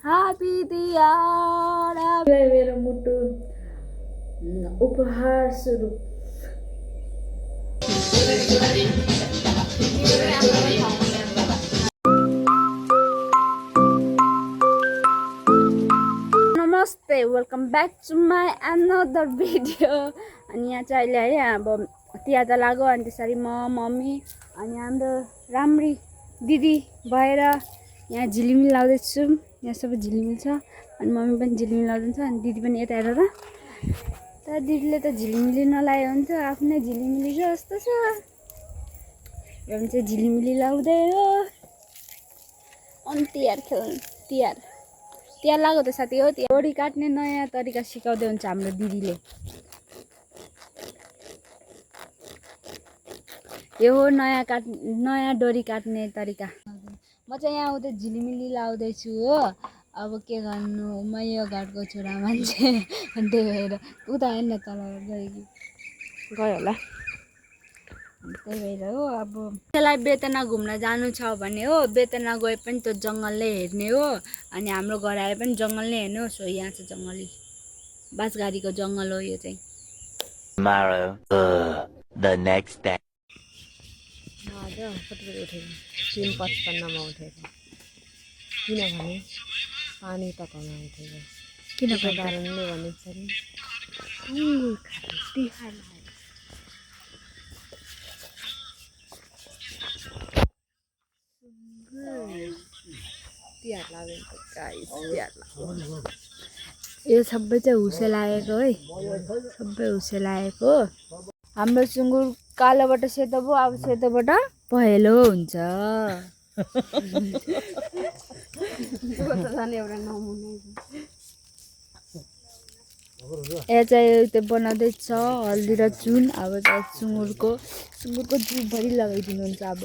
Happy Tihar मेरो मुटु उपहार स्वरूप नमस्ते welcome back to my another video. अनि यहाँ चाहिँ अहिले है अब तिहार त लाग्यो अनि त्यसरी म मम्मी अनि हाम्रो राम्री दिदी भएर यहाँ झिलिमिली लाउँदैछु। यहाँ सबै झिलिमिली छ अनि मम्मी पनि झिलिमिली लाउँदैछ अनि दिदी पनि यता हेर त दिदीले त झिलिमिली नलाए हुन्छ आफ्नै झिलिमिली जस्तो छ। यो चाहिँ झिलिमिली लाउँदै हो अनि तिहार खेल्नु तिहार लाग्यो त साथी हो। त्यो डोरी काट्ने नयाँ तरिका सिकाउँदै हुन्छ हाम्रो दिदीले। यो हो नयाँ डोरी काट्ने तरिका। म चाहिँ यहाँ उता झिलिमिली लाउँदैछु हो। अब के गर्नु म यो घरको छोरा मान्छे अनि त्यही भएर उता हेर्न तल गयो होला त्यही भएर हो। अब त्यसलाई बेतना घुम्न जानु छ भने हो बेतना गए पनि त्यो जङ्गलले हेर्ने हो अनि हाम्रो घर आए पनि जङ्गलले हेर्ने हो। सो यहाँ चाहिँ जङ्गली बासगारीको जङ्गल हो यो चाहिँ। The next day. आज कति बजी उठेको 3:55 मा उठेको किनभने पानी तताउन उठेको किन कारणले भनेछ नि अङ्गुर खानु तिहार लाग्यो गाइस तिहार लाग्यो। यो सबै चाहिँ हुसे लागेको है सबै हुसे लागेको। हाम्रो सुँगुर कालोबाट सेतो भयो अब सेतोबाट पहेँलो हुन्छ। यहाँ चाहिँ त्यो बनाउँदैछ हल्दी र चुन। अब चाहिँ सुँगुरको जिउभरि लगाइदिनुहुन्छ। अब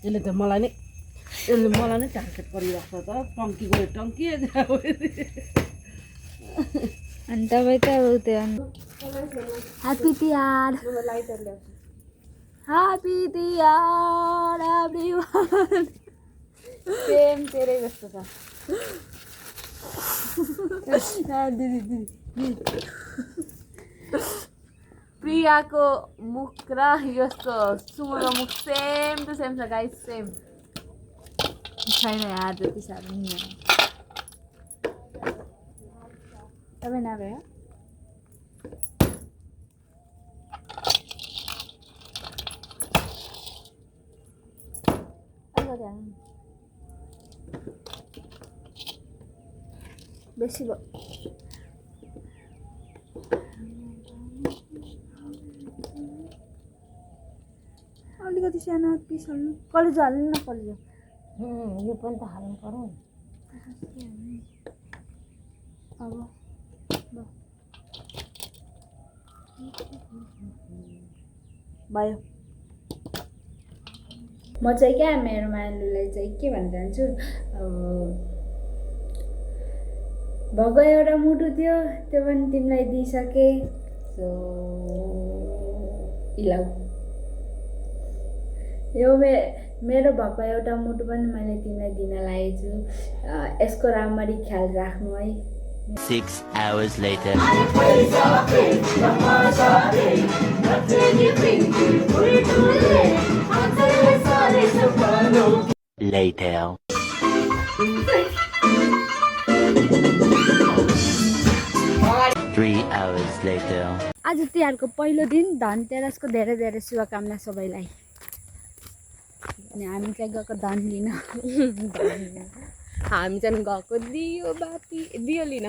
यसले त मलाई नै टार्गेट गरिराख्छ त टङ्की गयो टङ्की अनि तपाईँ त त्यो happy Tihar happy Tihar everyone. Same तेरै जस्तो छ दिदी प्रियाको मुख र यस्तो सुँगुरको मुख सेम टु सेम छ गाइस सेम छैन यार जति साह्रो नि तपाईँ नभए बेसी भयो अलिकति सानो पिस हाल्नु कलेजो हाल्नु न कलेजो यो पनि त हाल्नु पर्यो। अब भयो म चाहिँ क्या मेरो मायालुलाई चाहिँ के भन्न चाहन्छु भएको एउटा मुटु थियो त्यो पनि तिमीलाई दिइसके। सो इलाउ यो मेरो भएको एउटा मुटु पनि मैले तिमीलाई दिन लागेको छु। यसको राम्ररी ख्याल राख्नु है। 6 hours later. Later. 3 hours later. आज तिहारको पहिलो दिन धनतेरसको धेरै धेरै शुभकामना सबैलाई। अनि हामी चाहिँ गएको धन लिन हामी चाहिँ गएको दियो लिन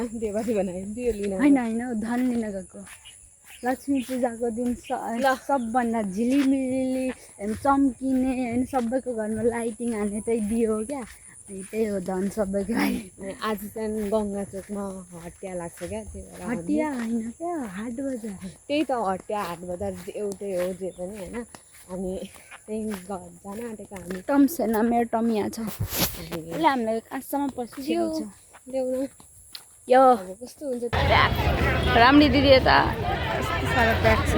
होइन धन लिन गएको। लक्ष्मी पूजाको दिन सबभन्दा झिलिमिली चम्किने होइन सबैको घरमा लाइटिङ हान्ने चाहिँ दियो हो क्या। अनि त्यही हो धन सबैको लागि। आज चाहिँ गङ्गा चोकमा हटिया लाग्छ क्या त्यही भएर हटिया होइन क्या हाट बजार। त्यही त हटिया हाट बजार एउटै हो जे पनि होइन। अनि त्यही जान आँटेको हामी टम छैन मेरो टम यहाँ छ। यसले हामीलाई कहाँसम्म पसिदियो ल्याउनु यो कस्तो हुन्छ प्याक राम्री दिदी यता यस्तो साह्रो प्याक छ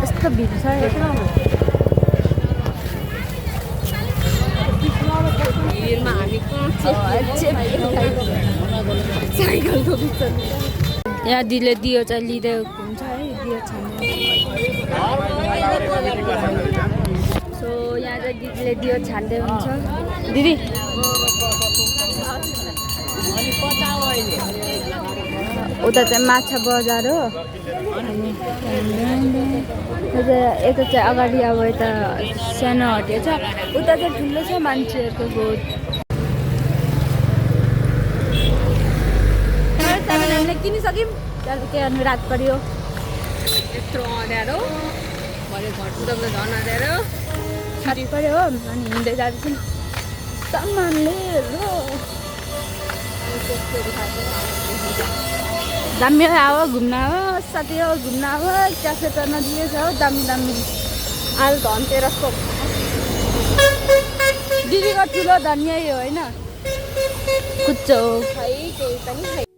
यस्तो भिड छ भिडमा हामी साइकलको बिचमा यहाँ दिदीले दियो चाहिँ लिँदै हुन्छ है दियो छान्ने सो यहाँ चाहिँ दिदीले दियो छान्दै हुन्छ दिदी उता चाहिँ माछा बजार हो अनि यता चाहिँ अगाडि अब यता सानो हटिया छ उता चाहिँ ठुलो छ मान्छेहरूको गोठ हामीले किनिसक्यौँ त्यहाँदेखि के गर्नु रात पऱ्यो यत्रो अँध्यारो भरे घर पुग्दा झन् अँध्यारो छाती पऱ्यो हो अनि हिँड्दै जाँदैछौँ सामानले दामी आओ घुम्न आओ साथी हो घुम्न आओ क्याफे त नजिकै छ हो दामी दामी आज धनतेरसको दिदीको ठुलो धनियाँ हो होइन कुच्चो खै केही पनि